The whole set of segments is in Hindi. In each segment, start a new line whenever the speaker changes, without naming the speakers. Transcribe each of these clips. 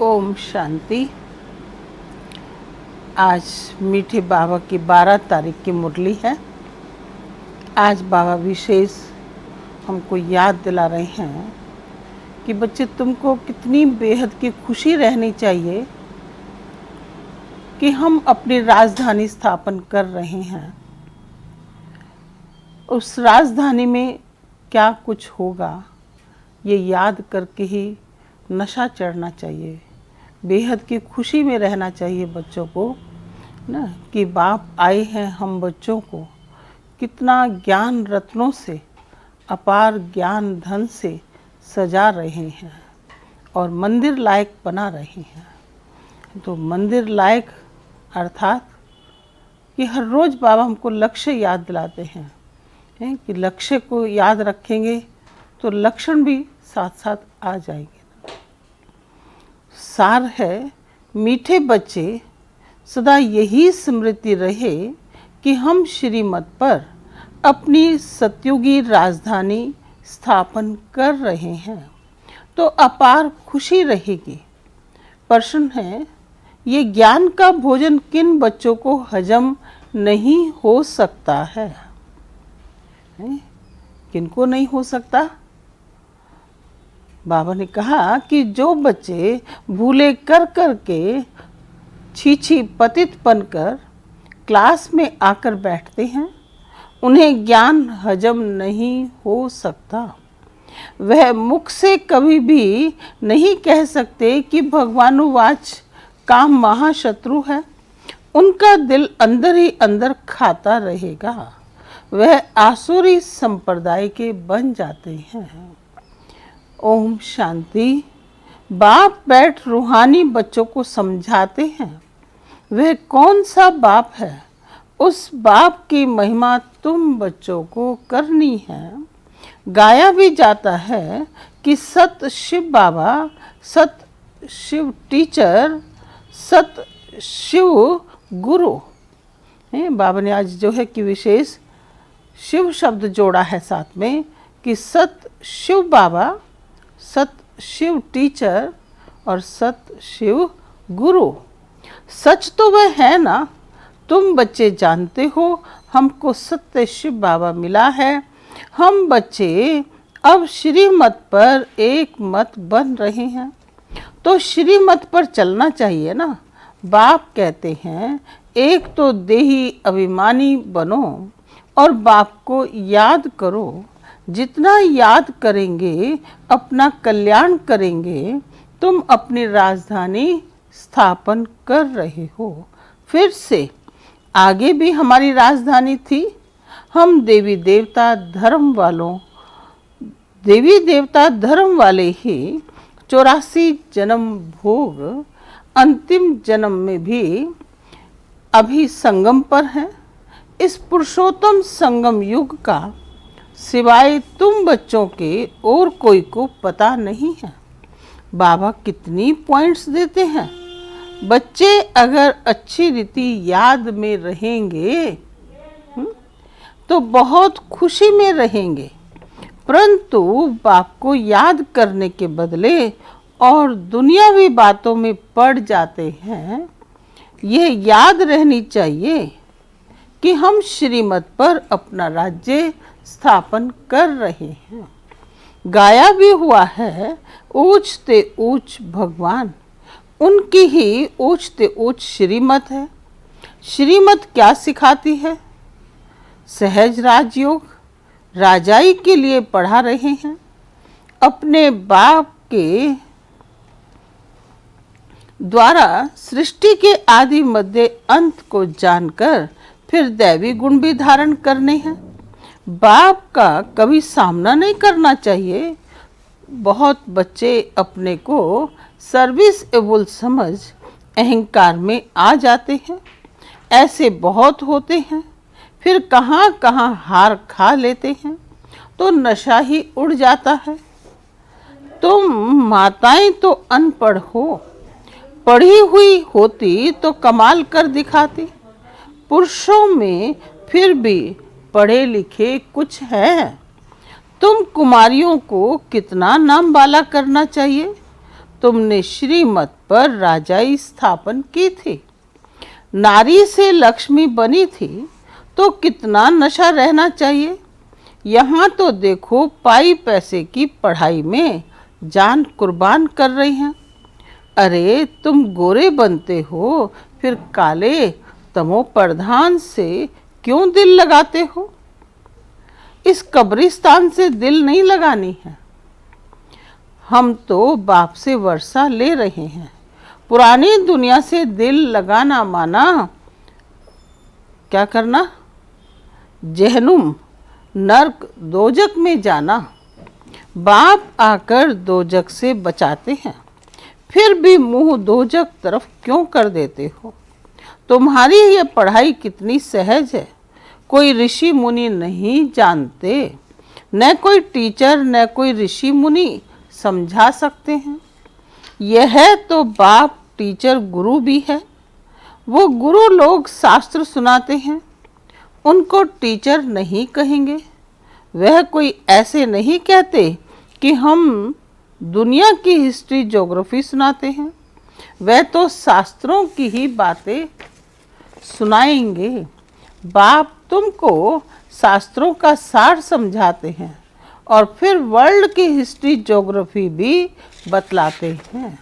ओम शांति। आज मीठे बाबा की 12 तारीख की मुरली है। आज बाबा विशेष हमको याद दिला रहे हैं कि बच्चे तुमको कितनी बेहद की खुशी रहनी चाहिए कि हम अपनी राजधानी स्थापन कर रहे हैं। उस राजधानी में क्या कुछ होगा ये याद करके ही नशा चढ़ना चाहिए। बेहद की खुशी में रहना चाहिए बच्चों को ना, कि बाप आए हैं हम बच्चों को कितना ज्ञान रत्नों से, अपार ज्ञान धन से सजा रहे हैं और मंदिर लायक बना रहे हैं। तो मंदिर लायक अर्थात कि हर रोज़ बाबा हमको लक्ष्य याद दिलाते हैं कि लक्ष्य को याद रखेंगे तो लक्षण भी साथ साथ आ जाएंगे। सार है मीठे बच्चे, सदा यही स्मृति रहे कि हम श्रीमत पर अपनी सतयुगी राजधानी स्थापन कर रहे हैं तो अपार खुशी रहेगी। प्रश्न है, ये ज्ञान का भोजन किन बच्चों को हजम नहीं हो सकता है? किनको नहीं हो सकता? बाबा ने कहा कि जो बच्चे भूले कर कर के छीछी पतित बनकर क्लास में आकर बैठते हैं उन्हें ज्ञान हजम नहीं हो सकता। वह मुख से कभी भी नहीं कह सकते कि भगवानुवाच काम महाशत्रु है। उनका दिल अंदर ही अंदर खाता रहेगा। वह आसुरी संप्रदाय के बन जाते हैं। ओम शांति। बाप बैठ रूहानी बच्चों को समझाते हैं। वह कौन सा बाप है? उस बाप की महिमा तुम बच्चों को करनी है। गाया भी जाता है कि सत शिव बाबा, सत शिव टीचर, सत शिव गुरु। बाबा ने आज जो है कि विशेष शिव शब्द जोड़ा है साथ में कि सत शिव बाबा, सत शिव टीचर और सत शिव गुरु। सच तो वह है ना, तुम बच्चे जानते हो हमको सत्य शिव बाबा मिला है। हम बच्चे अब श्रीमत पर एक मत बन रहे हैं तो श्रीमत पर चलना चाहिए ना। बाप कहते हैं एक तो देही अभिमानी बनो और बाप को याद करो। जितना याद करेंगे अपना कल्याण करेंगे। तुम अपनी राजधानी स्थापन कर रहे हो। फिर से आगे भी हमारी राजधानी थी। हम देवी देवता धर्म वाले ही 84 जन्म भोग अंतिम जन्म में भी अभी संगम पर हैं। इस पुरुषोत्तम संगम युग का सिवाय तुम बच्चों के और कोई को पता नहीं है। बाबा कितनी पॉइंट्स देते हैं। बच्चे अगर अच्छी रीति याद में रहेंगे तो बहुत खुशी में रहेंगे, परंतु बाप को याद करने के बदले और दुनियावी बातों में पड़ जाते हैं। यह याद रहनी चाहिए कि हम श्रीमत पर अपना राज्य स्थापन कर रहे हैं। गाया भी हुआ है, ऊंचते ऊंच भगवान, उनकी ही ऊंचते ऊंच श्रीमत है। श्रीमत क्या सिखाती है? सहज राजयोग राजाई के लिए पढ़ा रहे हैं। अपने बाप के द्वारा सृष्टि के आदि मध्य अंत को जानकर फिर दैवी गुण भी धारण करने हैं। बाप का कभी सामना नहीं करना चाहिए। बहुत बच्चे अपने को सर्विसेबल समझ अहंकार में आ जाते हैं। ऐसे बहुत होते हैं। फिर कहाँ कहाँ हार खा लेते हैं तो नशा ही उड़ जाता है। तुम माताएं तो अनपढ़ हो, पढ़ी हुई होती तो कमाल कर दिखाती। पुरुषों में फिर भी पढ़े लिखे कुछ हैं। तुम कुमारियों को कितना नाम वाला करना चाहिए। तुमने श्रीमत पर राजाई स्थापन की थी। नारी से लक्ष्मी बनी थी तो कितना नशा रहना चाहिए। यहाँ तो देखो पाई पैसे की पढ़ाई में जान कुर्बान कर रही हैं। अरे तुम गोरे बनते हो, फिर काले तमो प्रधान से क्यों दिल लगाते हो? इस कब्रिस्तान से दिल नहीं लगानी है। हम तो बाप से वर्षा ले रहे हैं। पुरानी दुनिया से दिल लगाना माना क्या करना? जहनुम नर्क दोजक में जाना। बाप आकर दोजक से बचाते हैं, फिर भी मुंह दोजक तरफ क्यों कर देते हो? तुम्हारी ये पढ़ाई कितनी सहज है, कोई ऋषि मुनि नहीं जानते। न कोई टीचर न कोई ऋषि मुनि समझा सकते हैं। यह तो बाप टीचर गुरु भी है। वो गुरु लोग शास्त्र सुनाते हैं, उनको टीचर नहीं कहेंगे। वह कोई ऐसे नहीं कहते कि हम दुनिया की हिस्ट्री ज्योग्राफी सुनाते हैं। वह तो शास्त्रों की ही बातें सुनाएंगे। बाप तुमको शास्त्रों का सार समझाते हैं और फिर वर्ल्ड की हिस्ट्री ज्योग्राफी भी बतलाते हैं।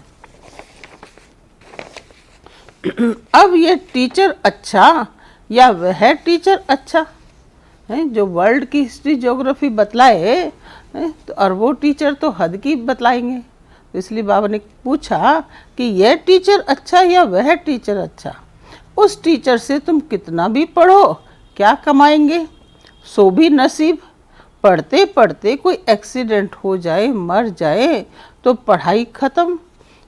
अब ये टीचर अच्छा या वह टीचर अच्छा है जो वर्ल्ड की हिस्ट्री ज्योग्राफी बतलाए, और वो टीचर तो हद की बतलाएंगे। तो इसलिए बाबा ने पूछा कि यह टीचर अच्छा या वह टीचर अच्छा। उस टीचर से तुम कितना भी पढ़ो क्या कमाएंगे? सो भी नसीब। पढ़ते पढ़ते कोई एक्सीडेंट हो जाए, मर जाए तो पढ़ाई खत्म।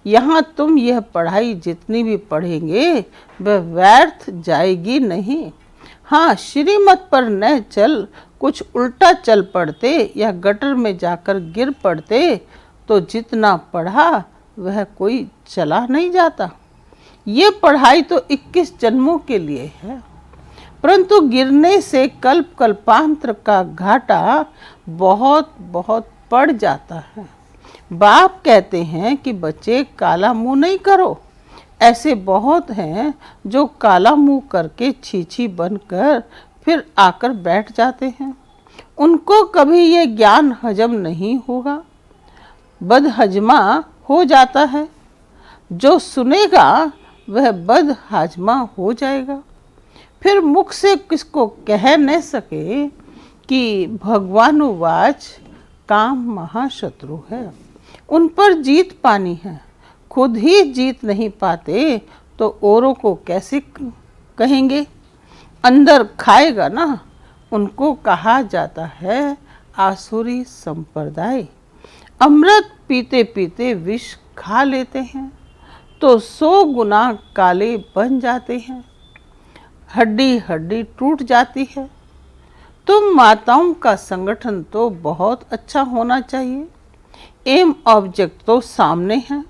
यहाँ तुम यह पढ़ाई जितनी भी पढ़ेंगे वह व्यर्थ जाएगी नहीं। हाँ, श्रीमत पर न चल कुछ उल्टा चल पड़ते या गटर में जाकर गिर पड़ते तो जितना पढ़ा वह कोई चला नहीं जाता। ये पढ़ाई तो 21 जन्मों के लिए है, परंतु गिरने से कल्प कल्पांतर का घाटा बहुत बहुत पड़ जाता है। बाप कहते हैं कि बच्चे काला मुंह नहीं करो। ऐसे बहुत हैं जो काला मुंह करके छीछी बनकर फिर आकर बैठ जाते हैं। उनको कभी ये ज्ञान हजम नहीं होगा, बदहजमा हो जाता है। जो सुनेगा वह बदहजमा हो जाएगा। फिर मुख से किसको कह न सके कि भगवानुवाच काम महाशत्रु है, उन पर जीत पानी है, खुद ही जीत नहीं पाते तो औरों को कैसे कहेंगे। अंदर खाएगा ना, उनको कहा जाता है आसुरी संप्रदाय। अमृत पीते पीते विष खा लेते हैं तो 100 गुना काले बन जाते हैं, हड्डी हड्डी टूट जाती है। तुम माताओं का संगठन तो बहुत अच्छा होना चाहिए, एम ऑब्जेक्ट तो सामने है।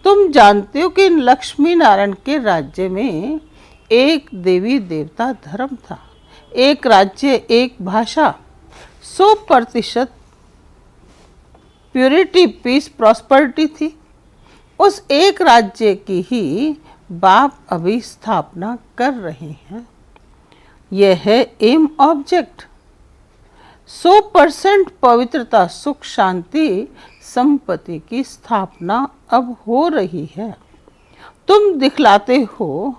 तुम जानते हो कि लक्ष्मी नारायण के राज्य में एक देवी देवता धर्म था, एक राज्य एक भाषा, 100% प्योरिटी पीस प्रॉस्पेरिटी थी। उस एक राज्य की ही बाप अभी स्थापना कर रहे हैं। यह है एम ऑब्जेक्ट। 100% पवित्रता सुख शांति संपत्ति की स्थापना अब हो रही है। तुम दिखलाते हो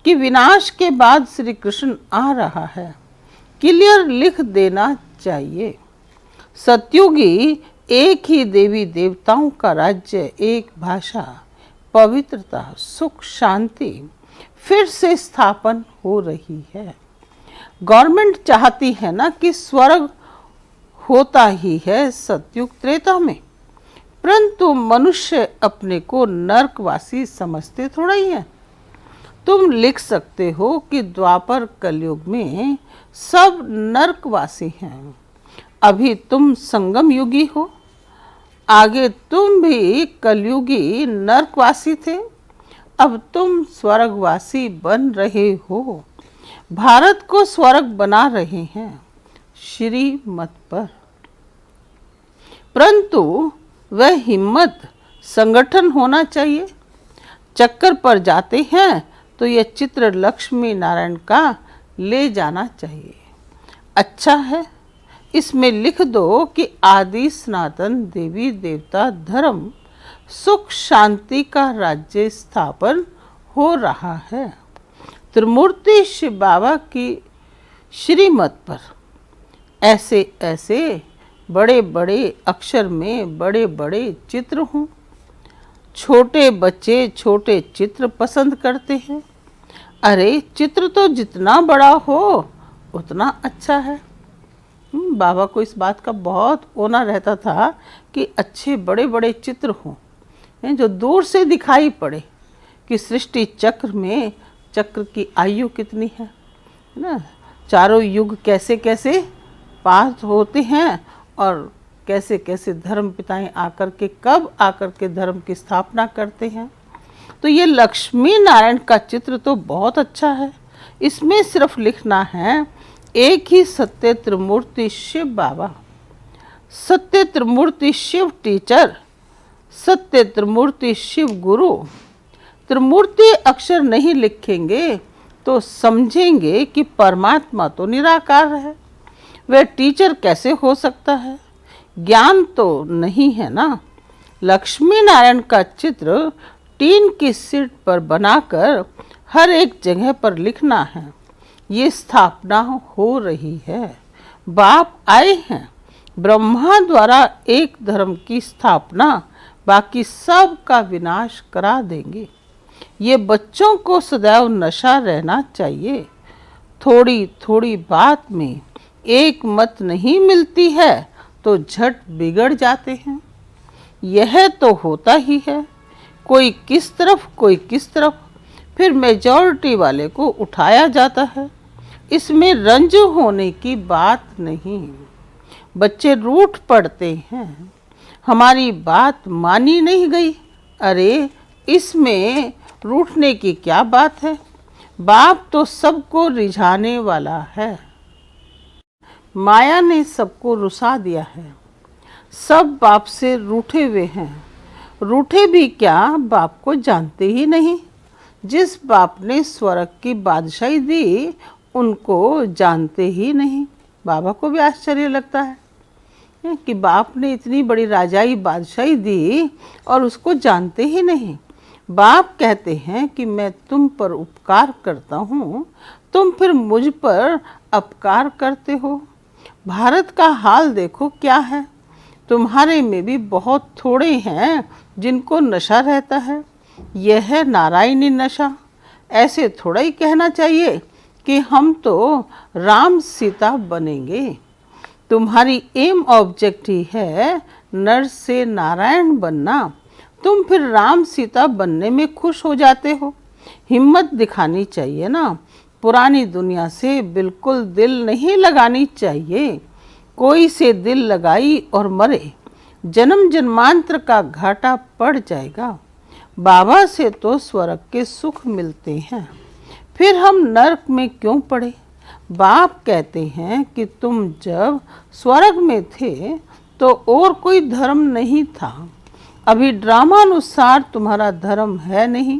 कि विनाश के बाद श्री कृष्ण आ रहा है, क्लियर लिख देना चाहिए। सत्युगी एक ही देवी देवताओं का राज्य, एक भाषा, पवित्रता सुख शांति फिर से स्थापन हो रही है। गवर्नमेंट चाहती है ना कि स्वर्ग होता ही है सतयुग त्रेता में, परंतु मनुष्य अपने को नरकवासी समझते थोड़ा ही है। तुम लिख सकते हो कि द्वापर कलयुग में सब नरकवासी हैं, अभी तुम संगम युगी हो, आगे तुम भी कलयुगी नरकवासी थे, अब तुम स्वर्गवासी बन रहे हो, भारत को स्वर्ग बना रहे हैं श्रीमत पर। परंतु वह हिम्मत संगठन होना चाहिए। चक्कर पर जाते हैं तो यह चित्र लक्ष्मी नारायण का ले जाना चाहिए। अच्छा है, इसमें लिख दो कि आदि सनातन देवी देवता धर्म सुख शांति का राज्य स्थापन हो रहा है। त्रिमूर्ति शिव बाबा की श्रीमत पर ऐसे ऐसे बड़े बड़े अक्षर में बड़े बड़े चित्र हों। छोटे बच्चे छोटे चित्र पसंद करते हैं। अरे चित्र तो जितना बड़ा हो उतना अच्छा है। बाबा को इस बात का बहुत होना रहता था कि अच्छे बड़े बड़े चित्र हों जो दूर से दिखाई पड़े कि सृष्टि चक्र में चक्र की आयु कितनी है ना, चारों युग कैसे कैसे पार होते हैं और कैसे कैसे धर्म पिताएं आकर के कब आकर के धर्म की स्थापना करते हैं। तो ये लक्ष्मी नारायण का चित्र तो बहुत अच्छा है। इसमें सिर्फ लिखना है एक ही सत्य त्रिमूर्ति शिव बाबा, सत्य त्रिमूर्ति शिव टीचर, सत्य त्रिमूर्ति शिव गुरु। त्रिमूर्ति अक्षर नहीं लिखेंगे तो समझेंगे कि परमात्मा तो निराकार है, वह टीचर कैसे हो सकता है, ज्ञान तो नहीं है ना। लक्ष्मी नारायण का चित्र टीन की सीट पर बनाकर हर एक जगह पर लिखना है। ये स्थापना हो रही है। बाप आए हैं, ब्रह्मा द्वारा एक धर्म की स्थापना, बाकी सब का विनाश करा देंगे। ये बच्चों को सदैव नशा रहना चाहिए। थोड़ी थोड़ी बात में एक मत नहीं मिलती है तो झट बिगड़ जाते हैं। यह तो होता ही है, कोई किस तरफ कोई किस तरफ, फिर मेजॉरिटी वाले को उठाया जाता है। इसमें रंज होने की बात नहीं। बच्चे रूठ पड़ते हैं, हमारी बात मानी नहीं गई। अरे इसमें रूठने की क्या बात है, बाप तो सबको रिझाने वाला है। माया ने सबको रुसा दिया है, सब बाप से रूठे हुए हैं। रूठे भी क्या, बाप को जानते ही नहीं। जिस बाप ने स्वर्ग की बादशाही दी उनको जानते ही नहीं। बाबा को भी आश्चर्य लगता है कि बाप ने इतनी बड़ी राजाई बादशाही दी और उसको जानते ही नहीं। बाप कहते हैं कि मैं तुम पर उपकार करता हूँ, तुम फिर मुझ पर अपकार करते हो। भारत का हाल देखो क्या है। तुम्हारे में भी बहुत थोड़े हैं जिनको नशा रहता है। यह है नारायणी नशा। ऐसे थोड़ा ही कहना चाहिए कि हम तो राम सीता बनेंगे। तुम्हारी एम ऑब्जेक्ट ही है नर से नारायण बनना। तुम फिर राम सीता बनने में खुश हो जाते हो। हिम्मत दिखानी चाहिए ना। पुरानी दुनिया से बिल्कुल दिल नहीं लगानी चाहिए। कोई से दिल लगाई और मरे, जन्म जन्मांतर का घाटा पड़ जाएगा। बाबा से तो स्वर्ग के सुख मिलते हैं, फिर हम नरक में क्यों पड़े। बाप कहते हैं कि तुम जब स्वर्ग में थे तो और कोई धर्म नहीं था। अभी ड्रामानुसार तुम्हारा धर्म है नहीं।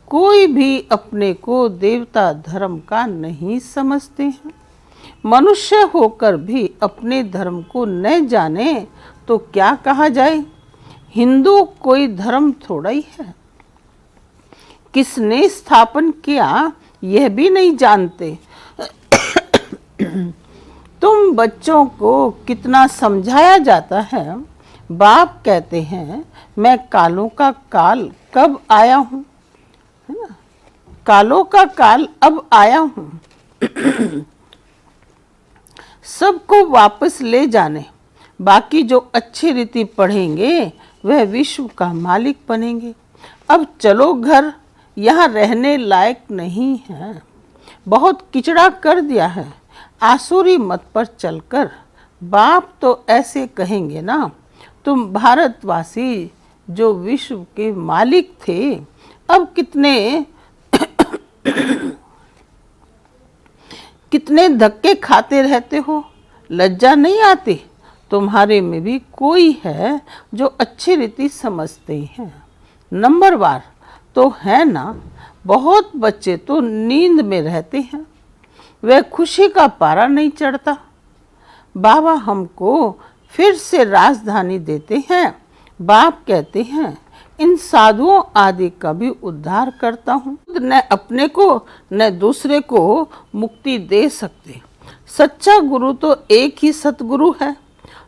कोई भी अपने को देवता धर्म का नहीं समझते हैं। मनुष्य होकर भी अपने धर्म को न जाने तो क्या कहा जाए। हिंदू कोई धर्म थोड़ा ही है। किसने स्थापन किया यह भी नहीं जानते। तुम बच्चों को कितना समझाया जाता है। बाप कहते हैं मैं कालों का काल कब आया हूँ, है ना। कालों का काल अब आया हूँ सबको वापस ले जाने। बाकी जो अच्छी रीति पढ़ेंगे वह विश्व का मालिक बनेंगे। अब चलो घर, यहाँ रहने लायक नहीं है। बहुत किचड़ा कर दिया है। आसुरी मत पर चलकर। बाप तो ऐसे कहेंगे ना, तुम भारतवासी जो विश्व के मालिक थे अब कितने धक्के खाते रहते हो। लज्जा नहीं आती। तुम्हारे में भी कोई है जो अच्छी रीति समझते हैं। नंबरवार तो है ना। बहुत बच्चे तो नींद में रहते हैं, वह खुशी का पारा नहीं चढ़ता। बाबा हमको फिर से राजधानी देते हैं। बाप कहते हैं इन साधुओं आदि का भी उद्धार करता हूँ। न अपने को न दूसरे को मुक्ति दे सकते। सच्चा गुरु तो एक ही सतगुरु है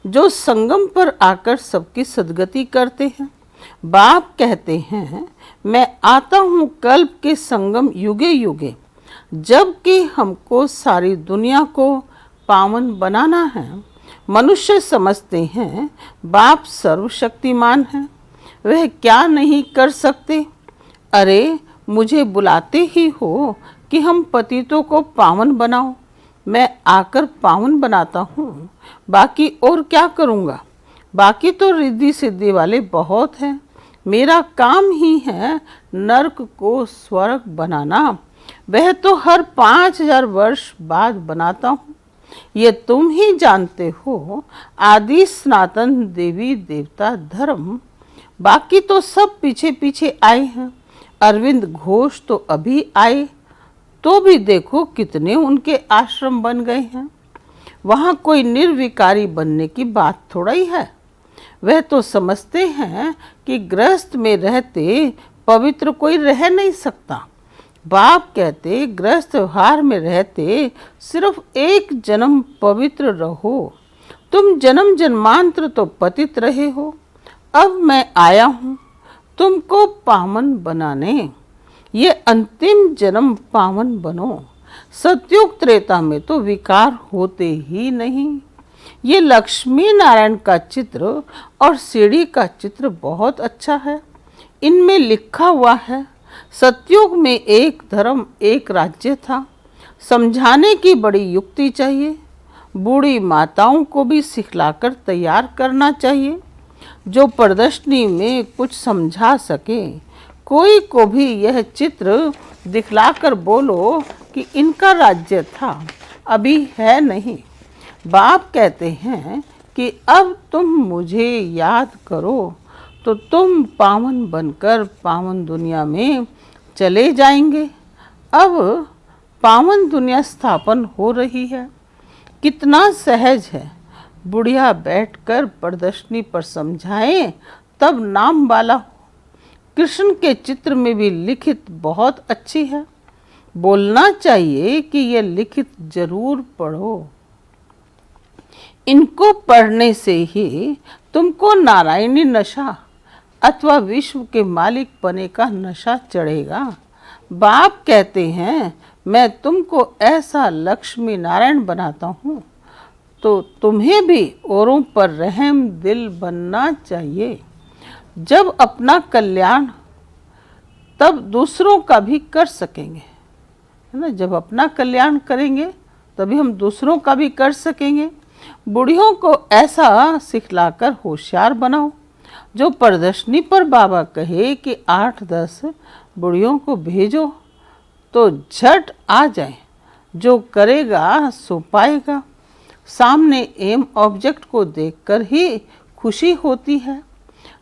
जो संगम पर आकर सबकी सद्गति करते हैं। बाप कहते हैं मैं आता हूँ कल्प के संगम युगे युगे, जबकि हमको सारी दुनिया को पावन बनाना है। मनुष्य समझते हैं बाप सर्वशक्तिमान है, वह क्या नहीं कर सकते। अरे मुझे बुलाते ही हो कि हम पतितों को पावन बनाओ। मैं आकर पावन बनाता हूँ, बाकी और क्या करूँगा। बाकी तो रिद्धि सिद्धि वाले बहुत हैं। मेरा काम ही है नरक को स्वर्ग बनाना। वह तो हर 5000 वर्ष बाद बनाता हूँ। ये तुम ही जानते हो आदि सनातन देवी देवता धर्म। बाकी तो सब पीछे पीछे आए हैं। अरविंद घोष तो अभी आए, तो भी देखो कितने उनके आश्रम बन गए हैं। वहाँ कोई निर्विकारी बनने की बात थोड़ा ही है। वह तो समझते हैं कि गृहस्थ में रहते पवित्र कोई रह नहीं सकता। बाप कहते गृहस्थ व्यवहार में रहते सिर्फ एक जन्म पवित्र रहो। तुम जन्म जन्मांतर तो पतित रहे हो। अब मैं आया हूँ तुमको पावन बनाने। ये अंतिम जन्म पावन बनो। सतयुग त्रेता में तो विकार होते ही नहीं। ये लक्ष्मी नारायण का चित्र और सीढ़ी का चित्र बहुत अच्छा है। इनमें लिखा हुआ है सतयुग में एक धर्म एक राज्य था। समझाने की बड़ी युक्ति चाहिए। बूढ़ी माताओं को भी सिखलाकर तैयार करना चाहिए, जो प्रदर्शनी में कुछ समझा सके। कोई को भी यह चित्र दिखलाकर बोलो कि इनका राज्य था, अभी है नहीं। बाप कहते हैं कि अब तुम मुझे याद करो तो तुम पावन बनकर पावन दुनिया में चले जाएंगे। अब पावन दुनिया स्थापन हो रही है। कितना सहज है। बुढ़िया बैठकर प्रदर्शनी पर समझाएं तब नाम वाला हो। कृष्ण के चित्र में भी लिखित बहुत अच्छी है। बोलना चाहिए कि यह लिखित जरूर पढ़ो। इनको पढ़ने से ही तुमको नारायणी नशा अथवा विश्व के मालिक बने का नशा चढ़ेगा। बाप कहते हैं मैं तुमको ऐसा लक्ष्मी नारायण बनाता हूँ, तो तुम्हें भी औरों पर रहम दिल बनना चाहिए। जब अपना कल्याण तब दूसरों का भी कर सकेंगे, है ना। जब अपना कल्याण करेंगे तभी हम दूसरों का भी कर सकेंगे। बूढ़ियों को ऐसा सिखलाकर होशियार बनाओ, जो प्रदर्शनी पर बाबा कहे कि 8-10 बूढ़ियों को भेजो तो झट आ जाए। जो करेगा सो पाएगा। सामने एम ऑब्जेक्ट को देखकर ही खुशी होती है।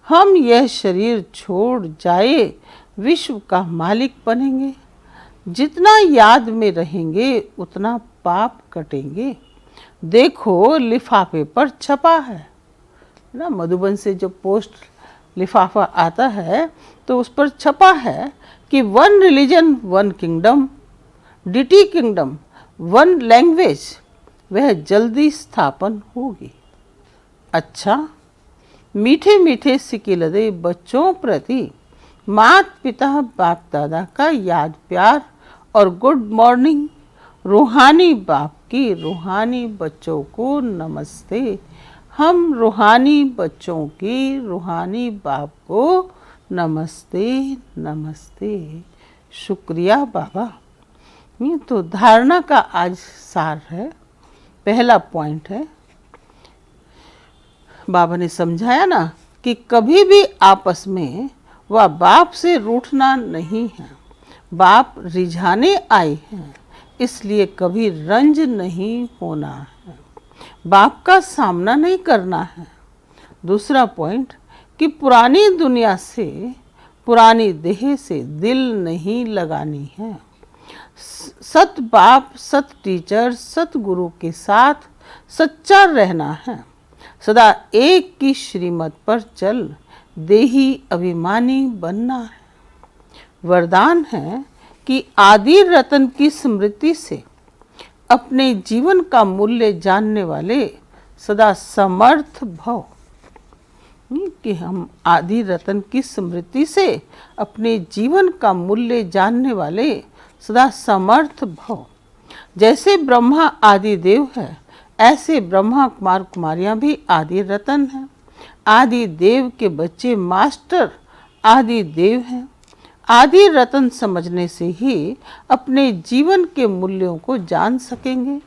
हम यह शरीर छोड़ जाए विश्व का मालिक बनेंगे। जितना याद में रहेंगे उतना पाप कटेंगे। देखो लिफाफे पर छपा है ना, मधुबन से जो पोस्ट लिफाफा आता है तो उस पर छपा है कि 1 religion 1 kingdom, deity kingdom 1 language, वह जल्दी स्थापन होगी। अच्छा, मीठे मीठे सिकिलदे बच्चों प्रति माता पिता बाप दादा का याद प्यार और गुड मॉर्निंग। रूहानी बाप की रूहानी बच्चों को नमस्ते। हम रूहानी बच्चों की रूहानी बाप को नमस्ते नमस्ते। शुक्रिया बाबा। ये तो धारणा का आज सार है, पहला पॉइंट है। बाबा ने समझाया ना कि कभी भी आपस में वह बाप से रूठना नहीं है। बाप रिझाने आए हैं, इसलिए कभी रंज नहीं होना है, बाप का सामना नहीं करना है। दूसरा पॉइंट कि पुरानी दुनिया से पुरानी देह से दिल नहीं लगानी है। सत बाप सत टीचर सत गुरु के साथ सच्चा रहना है। सदा एक की श्रीमत पर चल देही अभिमानी बनना है। वरदान है कि आदि रतन की स्मृति से अपने जीवन का मूल्य जानने वाले सदा समर्थ भव। कि हम आदि रतन की स्मृति से अपने जीवन का मूल्य जानने वाले सदा समर्थ भव। जैसे ब्रह्मा आदि देव है, ऐसे ब्रह्मा कुमार कुमारियां भी आदि रतन हैं। आदि देव के बच्चे मास्टर आदि देव हैं। आदि रतन समझने से ही अपने जीवन के मूल्यों को जान सकेंगे,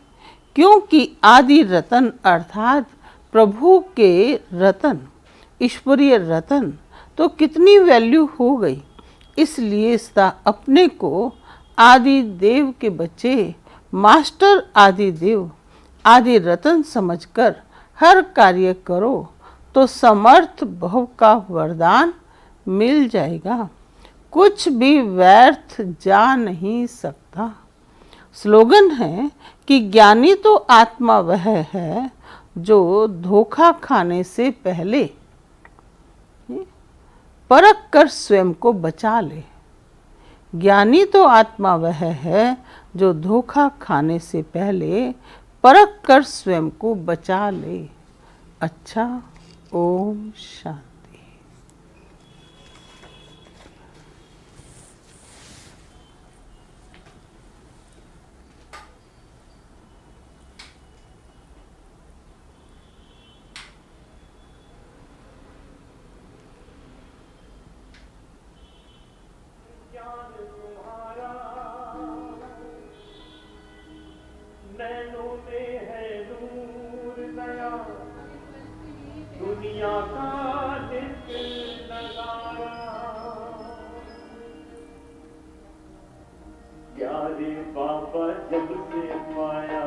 क्योंकि आदि रतन अर्थात प्रभु के रतन, ईश्वरीय रतन तो कितनी वैल्यू हो गई। इसलिए सदा अपने को आदि देव के बच्चे मास्टर आदि देव आदि रतन समझकर हर कार्य करो तो समर्थ भव का वरदान मिल जाएगा। कुछ भी व्यर्थ जा नहीं सकता। स्लोगन है कि ज्ञानी तो आत्मा वह है जो धोखा खाने से पहले परख कर स्वयं को बचा ले। ज्ञानी तो आत्मा वह है जो धोखा खाने से पहले परख कर स्वयं को बचा ले। अच्छा, ओम शांति।
दुनिया का नित्य नजारा, प्यारे बाबा जब से पाया,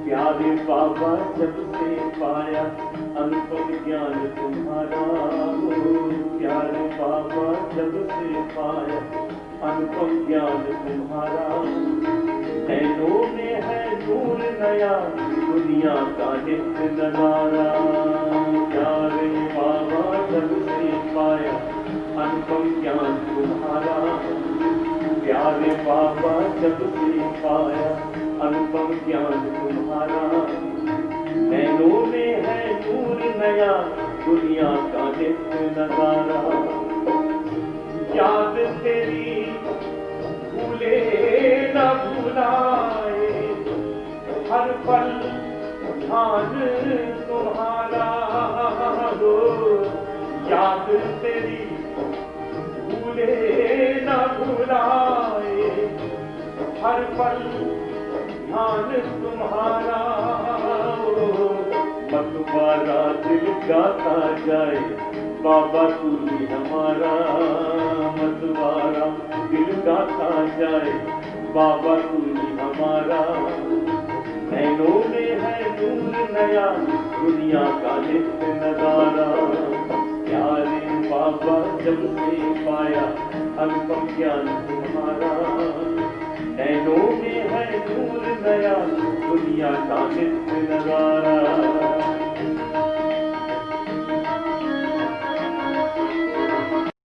प्यारे बाबा जब से पाया, अनुपम ज्ञान तुम्हारा हो। प्यारे बाबा जब से पाया, अनुपम ज्ञान तुम्हारा, नैनों में है नूर नया, दुनिया का नित्य नजारा। प्यारे बाबा अनुपम ज्ञान तुम्हारा। प्यारे बाबा जब से पाया अनुपम ज्ञान तुम्हारा। नैनों में है नूर नया दुनिया का नित्य नजारा। याद तेरी भूले न भुलाए हर पल ध्यान तुम्हारा। हो याद तेरी भूले न भुलाए हर पल ध्यान तुम्हारा। मतवारा दिल गाता जाए बाबा तू ही हमारा। मतवारा दिल गाता जाए बाबा तू ही हमारा। नैनों में है नूर नया दुनिया का नित्य नजारा। प्यारे बाबा जब से पाया अनुपम ज्ञान तुम्हारा। नैनों में है नूर नया दुनिया का नित्य नजारा।